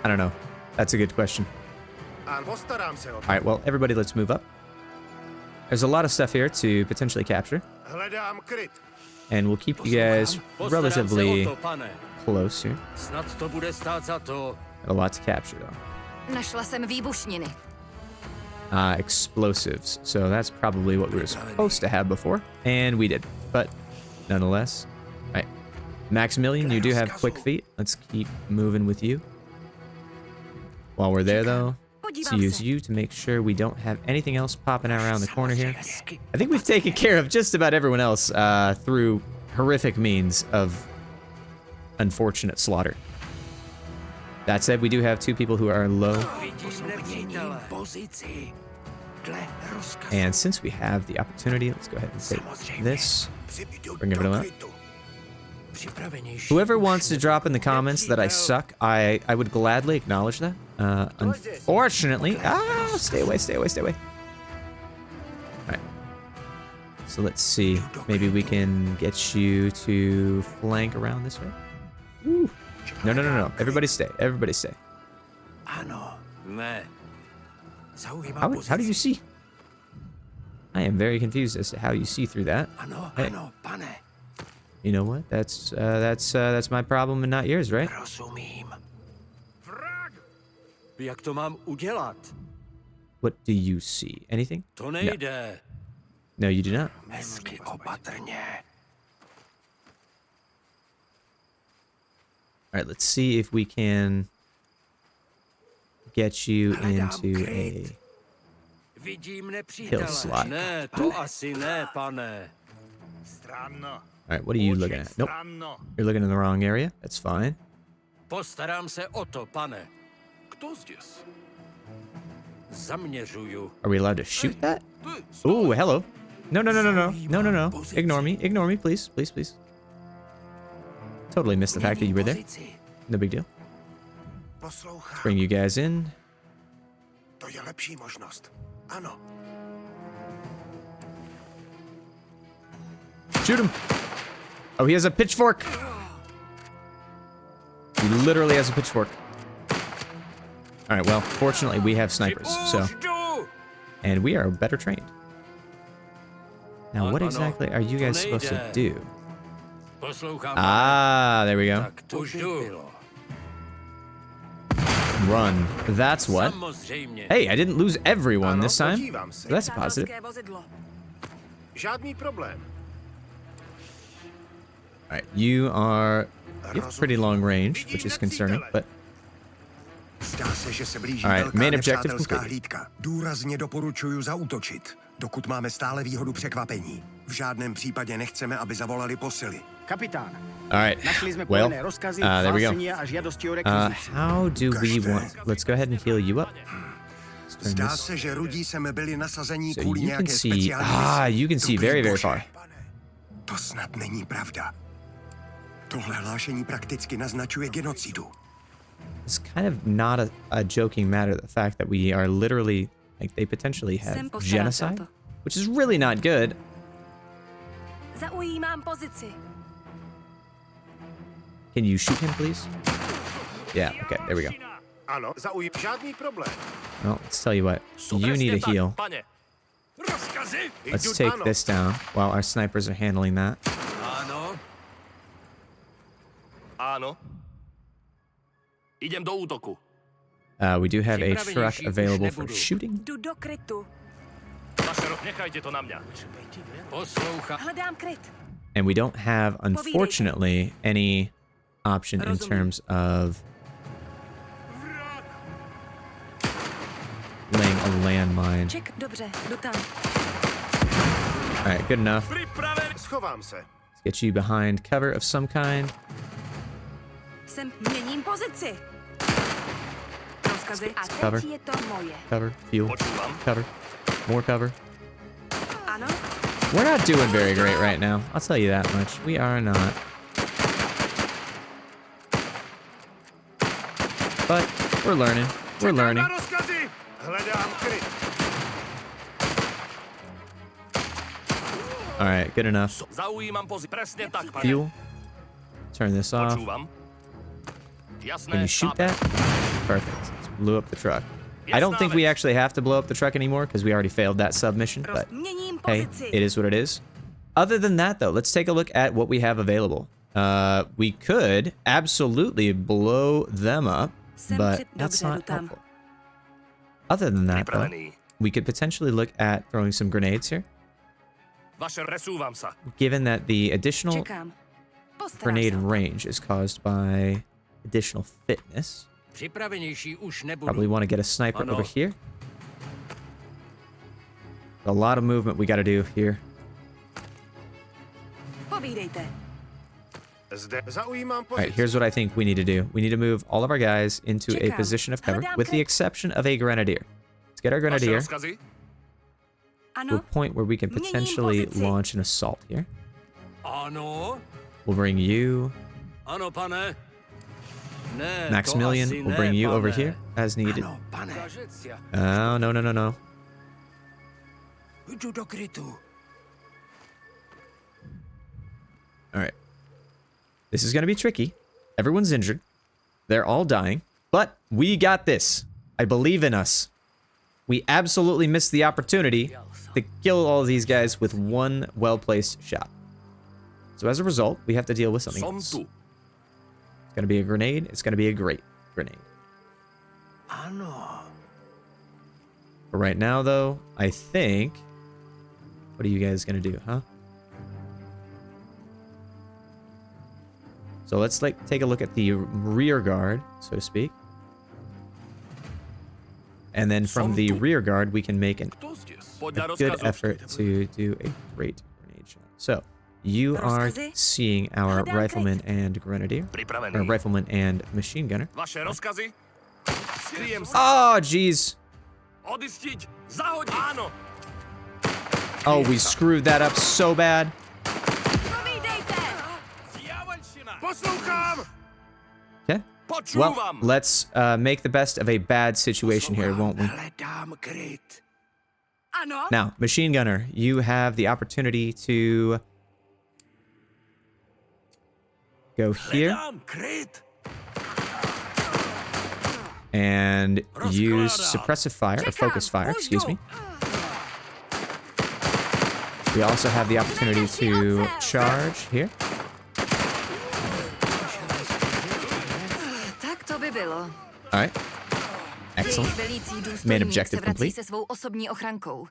I don't know. That's a good question. Postarám se o All right, well, everybody, let's move up. There's a lot of stuff here to potentially capture, Hledám kryt. and we'll keep you guys relatively close here. Snad to bude stát za to. Got a lot to capture, though. Našla jsem výbušniny. Explosives. So that's probably what we were supposed to have before, and we did. But nonetheless, all right. Maximilian, you do have quick feet. Let's keep moving with you. While we're there, though, let's use you to make sure we don't have anything else popping around the corner here. I think we've taken care of just about everyone else through horrific means of unfortunate slaughter. That said, we do have 2 people who are low. And since we have the opportunity, let's go ahead and take this. Bring everyone up. Whoever wants to drop in the comments that I suck, I would gladly acknowledge that. Unfortunately, stay away, stay away, stay away. All right. So let's see. Maybe we can get you to flank around this way. Woo. No, no, no, no. Everybody stay. Everybody stay. Ne. How do you see? I am very confused as to how you see through that. Hey. You know what? That's my problem and not yours, right? Jak to mám udělat? What do you see? Anything? To nejde. No, you do not. Hezky opatrně. All right, let's see if we can get you into a Vidím kill nepřítele. slot. Ne, to asi ne, pane. Stranno. All right, what are you looking at? Nope, you're looking in the wrong area. That's fine. Postarám se o to, pane. Kdo zdесь? Zaměřuju. Are we allowed to shoot that? Ooh, hello. No, no, no, no, no. No, no, no. Ignore me. Ignore me, please. Please, please. Totally missed the fact that you were there. No big deal. Let's bring you guys in. To je lepší možnost. Ano. Shoot him. Oh, he has a pitchfork. He literally has a pitchfork. All right, well, fortunately, we have snipers, so... And we are better trained. Now, what exactly are you guys supposed to do? Ah, there we go. Run. That's what. Samozřejmě. Hey, I didn't lose everyone this time. podívám se. So that's a positive. Přátelské vozidlo. Žádný problém. All right, you have pretty long range, which is concerning, but Zdá se, že se blíží Alright, velká main objective nepřátelská completed. hlídka. Důrazně doporučuju zaútočit, dokud máme stále výhodu překvapení. V žádném případě nechceme, aby zavolali posily. Kapitán, all right. našli jsme Well, povinné rozkazy, there we go. hlásení a žádosti o rekvizici. How do we want? Let's go ahead and heal you up. Let's turn Zdá this. se, že rudí sem byli nasazení So kvůli you can nějaké see. speciální misi. You can see Dobrý very, very bože. far. To snad není pravda. Tohle hlášení prakticky naznačuje genocidu. It's kind of not a joking matter. The fact that we are literally like they potentially have Jsem postará se o genocide, to. which is really not good. Zaujímám pozici. Can you shoot him, please? Yeah. Okay. There we go. Ano, žádný problém. Well, let's tell you what. You need a heal. Pane. Rozkazy? Let's take this down while our snipers are handling that. Ano. Ano. Idem do útoku. We do have a truck Připravenější už available for nebudu. shooting. Jdu do krytu. Nechajte to na mě. Poslouchám. Hledám kryt. And we don't have, unfortunately, any option in Rozumím. terms of laying a landmine. Ček, dobře, jdu tam. All right, good enough. Připraven. Schovám se. Let's get you behind cover of some kind. Měním pozici. Rozkazy. A Cover. teď je to moje. Cover, fuel, Počúvam. cover, more cover. Ano? We're not doing very great right now. I'll tell you that much. We are not. But we're learning. We're learning. Na rozkazy! Hledám kryt. All right, good enough. Zaujímam pozici. Presne tak, pane. Fuel. Turn this off. Počúvam. Jasné. Can you shoot chápem. that? Perfect. Let's blew up the truck. I don't think we actually have to blow up the truck anymore because we already failed that submission, but Měním hey, pozici. it is what it is. Other than that, though, let's take a look at what we have available. We could absolutely blow them up, but that's not helpful. Other than that, though, Připravený. we could potentially look at throwing some grenades here, Vaše presúvam sa. given that the additional Čekám. Postarám grenade se o to. range is caused by additional fitness. Připravenější už nebudu. Probably want to get a sniper Ano. over here. A lot of movement we got to do here. Povídejte. Zde zaujímám All right, pozici. here's what I think we need to do. We need to move all of our guys into a Čekám. position of cover, Hledám with the kryt. exception of a grenadier. Let's get our Vaše grenadier rozkazy? to a Ano? point where we can Měním potentially pozici. launch an assault here. Ano. We'll bring you, Ano, pane. Ne, Maximilian, to asi we'll bring ne, you over pane. here as needed. Ano, pane. Kažecia. Oh, no, no, no, no. Jdu do krytu. All right. This is going to be tricky. Everyone's injured. They're all dying. But we got this. I believe in us. We absolutely missed the opportunity to kill all of these guys with one well-placed shot. So as a result, we have to deal with something Som else. tu. It's going to be a grenade. It's going to be a great grenade. Ano. For right now, though, I think... What are you guys going to do, huh? So let's take a look at the rear guard, so to speak. And then from the rear guard, we can make Podľa a good rozkazu. effort to do a great grenade shot. So you are Rozkazy? seeing our Hledám rifleman and grenadier, or Pripravený. rifleman and machine gunner. Vaše rozkazy? Skriem sa. Oh, jeez. Odistiť. Zahodiť. Áno. Oh, we screwed that up so bad. Povídejte. Diavelština. Poslouchám! Okay. Well, Počúvam. let's make the best of a bad situation here, won't we? Hledám kryt. Ano? Now, machine gunner, you have the opportunity to go here Hledám kryt. and use suppressive fire, or focus fire, excuse me. We also have the opportunity to charge here. Tak to by bylo. All right. Velící Main důstojník objective se vrací complete. se svou osobní ochrankou.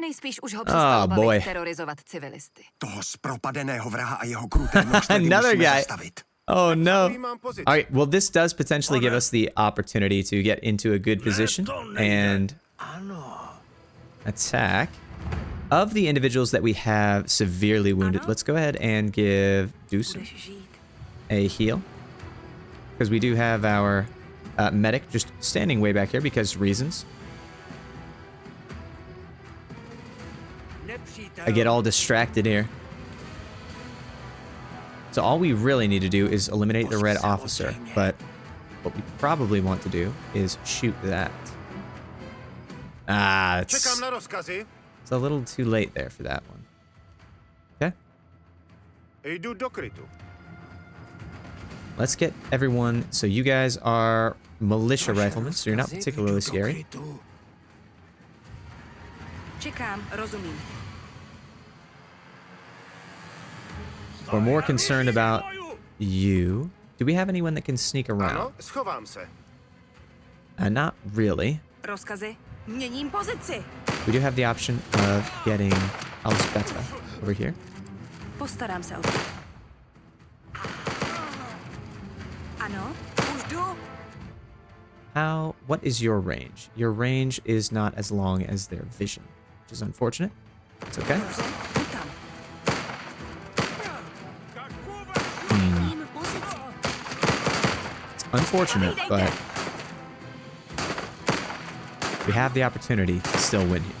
Nejspíš už ho Oh, přestalo boy. bavit terorizovat civilisty. Toho zpropadeného vraha a jeho kruté množství Another musíme guy. zastavit. Oh no. Zaujímám pozici. All right, well, this does potentially give us the opportunity to get into a good position and attack. Of the individuals that we have severely wounded, let's go ahead and give Deuce Budeš žít. a heal. Because we do have our medic just standing way back here because reasons. I get all distracted here. So all we really need to do is eliminate the red officer, but what we probably want to do is shoot that. Ah, Čekám na rozkazy. it's a little too late there for that one. Okay, Jdu do krytu. let's get everyone. So you guys are militia riflemen, so you're not particularly scary. Čekám, rozumím. We're more concerned about you. Do we have anyone that can sneak around? Ano, schovám se. Not really. Rozkazy? Měním pozici. We do have the option of getting Alzbeta over here. Postarám se o to. Ano, už jdu. What is your range? Your range is not as long as their vision, which is unfortunate. It's okay. Dobře, jdu tam. Měním pozici. It's unfortunate, but we have the opportunity to still win here.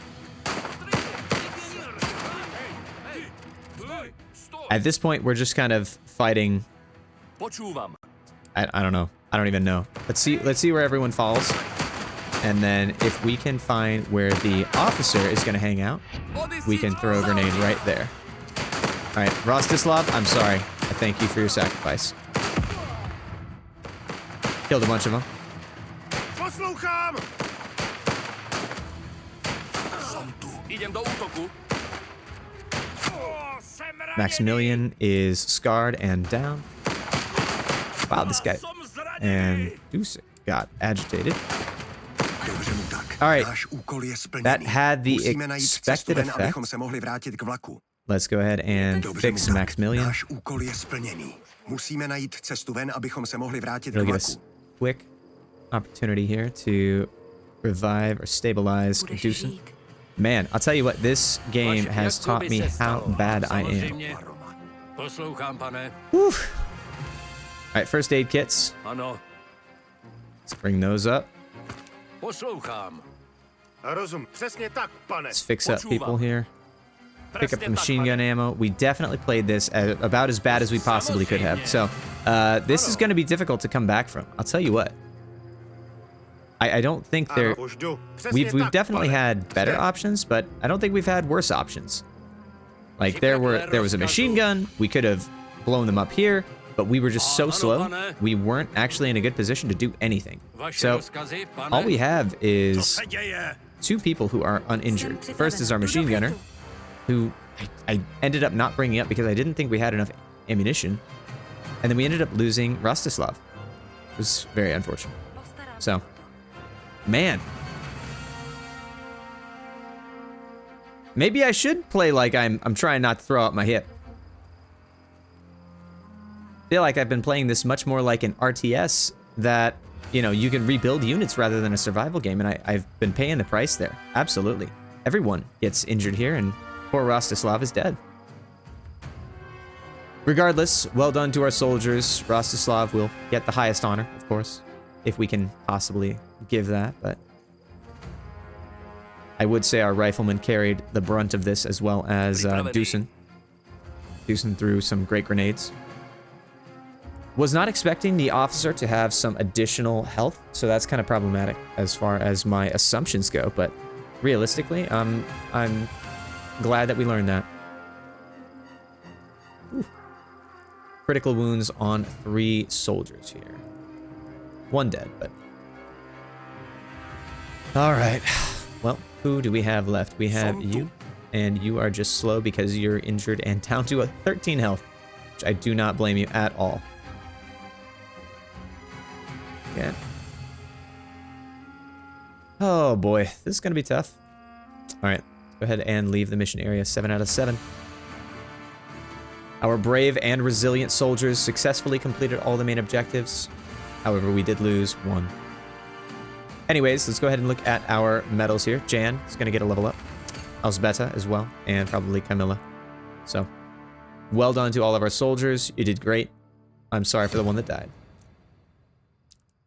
At this point, we're just kind of fighting. Počúvam. I don't know. I don't even know. Let's see where everyone falls. And then if we can find where the officer is going to hang out, we can throw a grenade right there. All right, Rostislav, I'm sorry. I thank you for your sacrifice. Killed a bunch of them. Poslouchám! Idem do útoku. Maximilian is scarred and down. Wow, this guy. And Dusek got agitated. Dobře mu tak. All right. Náš úkol je splněný. That had the Musíme najít cestu expected ven, effect. abychom se mohli vrátit k vlaku. Let's go ahead and Dobře fix mu tak. Maximilian. Náš úkol je splněný. Musíme najít cestu ven, abychom se mohli vrátit k It'll give us vlaku. quick opportunity here to revive or stabilize Budeš Dusen. žít. Man, I'll tell you what, this game has taught me how bad I am. Samozřejmě. Poslouchám, pane. All right, first aid kits. Ano, Let's bring those up. poslouchám. Rozum, přesně tak, pane. Let's fix up people here. Pick up the machine gun ammo. We definitely played this about as bad as we possibly could have. So this is going to be difficult to come back from. I'll tell you what. I don't think there... Ano, už jdu. Přesně We've tak, definitely pane. had better options, but I don't think we've had worse options. Like there was a machine gun. We could have blown them up here, but we were just so slow. We weren't actually in a good position to do anything. Vaše So rozkazy, pane. all we have is Se děje. two people who are uninjured. First is our machine gunner, who I ended up not bringing up because I didn't think we had enough ammunition. And then we ended up losing Rostislav. It was very unfortunate. Postarám se So, o to. man. Maybe I should play like I'm trying not to throw out my hip. I feel like I've been playing this much more like an RTS that, you know, you can rebuild units rather than a survival game, and I've been paying the price there. Absolutely. Everyone gets injured here, and poor Rostislav is dead. Regardless, well done to our soldiers. Rostislav will get the highest honor, of course, if we can possibly give that, but I would say our riflemen carried the brunt of this as well as Dusen. Dusen threw some great grenades. Was not expecting the officer to have some additional health, so that's kind of problematic as far as my assumptions go, but realistically, I'm glad that we learned that. Ooh. Critical wounds on 3 soldiers here. 1 dead, but... Alright. Well, who do we have left? We have you, and you are just slow because you're injured and down to a 13 health, which I do not blame you at all. Yeah. Oh boy, this is going to be tough. All right, go ahead and leave the mission area. 7 out of 7. Our brave and resilient soldiers successfully completed all the main objectives. However, we did lose 1. Anyways, let's go ahead and look at our medals here. Jan is going to get a level up. Elsbeta as well, and probably Camilla. So, well done to all of our soldiers. You did great. I'm sorry for the one that died.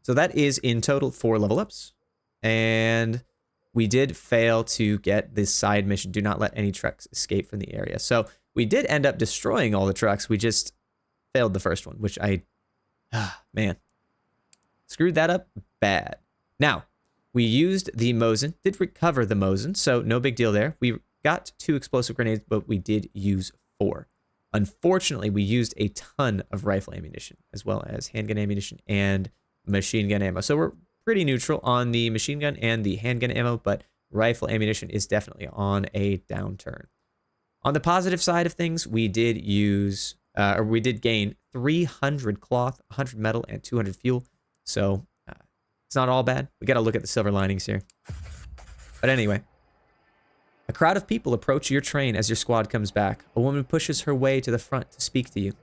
So that is in total 4 level ups. And we did fail to get this side mission. Do not let any trucks escape from the area. So we did end up destroying all the trucks. We just failed the first one, which man, screwed that up bad. Now, we used the Mosin, did recover the Mosin, so no big deal there. We got 2 explosive grenades, but we did use 4. Unfortunately, we used a ton of rifle ammunition, as well as handgun ammunition and machine gun ammo. So we're pretty neutral on the machine gun and the handgun ammo, but rifle ammunition is definitely on a downturn. On the positive side of things, we did use, we did gain 300 cloth, 100 metal, and 200 fuel. So it's not all bad. We got to look at the silver linings here. But anyway, a crowd of people approach your train as your squad comes back. A woman pushes her way to the front to speak to you.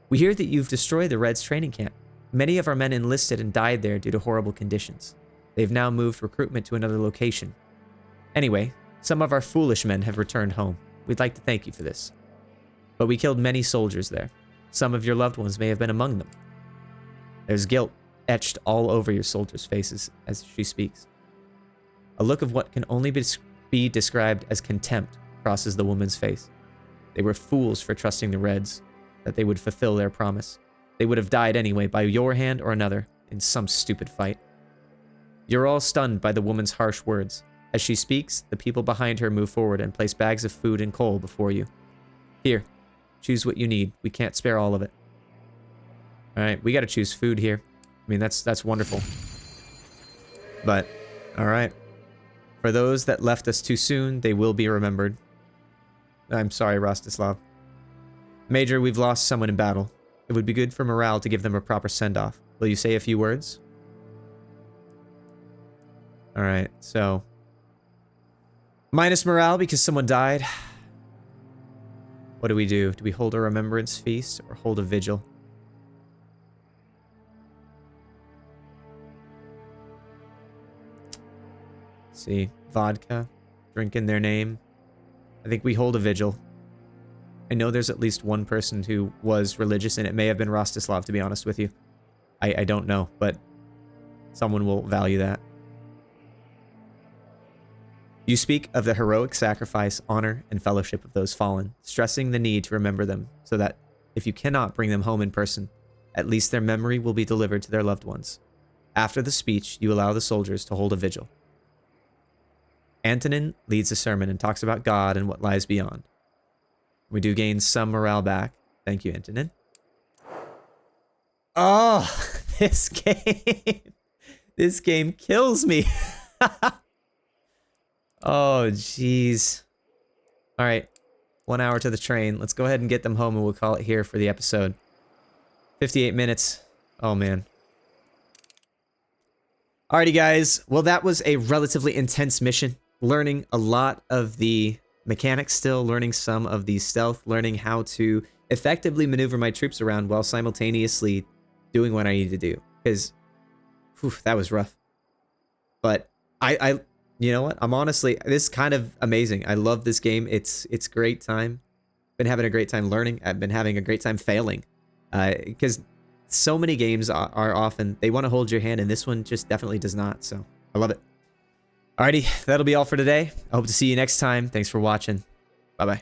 We hear that you've destroyed the Reds training camp. Many of our men enlisted and died there due to horrible conditions. They've now moved recruitment to another location. Anyway, some of our foolish men have returned home. We'd like to thank you for this. But we killed many soldiers there. Some of your loved ones may have been among them. There's guilt etched all over your soldiers' faces as she speaks. A look of what can only be described as contempt crosses the woman's face. They were fools for trusting the Reds, that they would fulfill their promise. They would have died anyway by your hand or another in some stupid fight. You're all stunned by the woman's harsh words. As she speaks, the people behind her move forward and place bags of food and coal before you. Here, choose what you need. We can't spare all of it. All right, we got to choose food here. I mean, that's wonderful. But, all right. For those that left us too soon, they will be remembered. I'm sorry, Rostislav. Major, we've lost someone in battle. It would be good for morale to give them a proper send-off. Will you say a few words? All right, so... minus morale because someone died. What do we do? Do we hold a remembrance feast or hold a vigil? Let's see, vodka, drink in their name. I think we hold a vigil. I know there's at least one person who was religious, and it may have been Rostislav, to be honest with you. I don't know, but someone will value that. You speak of the heroic sacrifice, honor, and fellowship of those fallen, stressing the need to remember them so that if you cannot bring them home in person, at least their memory will be delivered to their loved ones. After the speech, you allow the soldiers to hold a vigil. Antonin leads a sermon and talks about God and what lies beyond. We do gain some morale back. Thank you, Antonin. Oh, this game. This game kills me. Oh, jeez. All right. 1 hour to the train. Let's go ahead and get them home and we'll call it here for the episode. 58 minutes. Oh, man. Alrighty, guys. Well, that was a relatively intense mission. Learning a lot of the mechanics still, learning some of the stealth, learning how to effectively maneuver my troops around while simultaneously doing what I need to do. Because, that was rough. But you know what? I'm honestly, this is kind of amazing. I love this game. It's great time. Been having a great time learning. I've been having a great time failing. Because so many games are often, they want to hold your hand, and this one just definitely does not. So, I love it. Alrighty, that'll be all for today. I hope to see you next time. Thanks for watching. Bye-bye.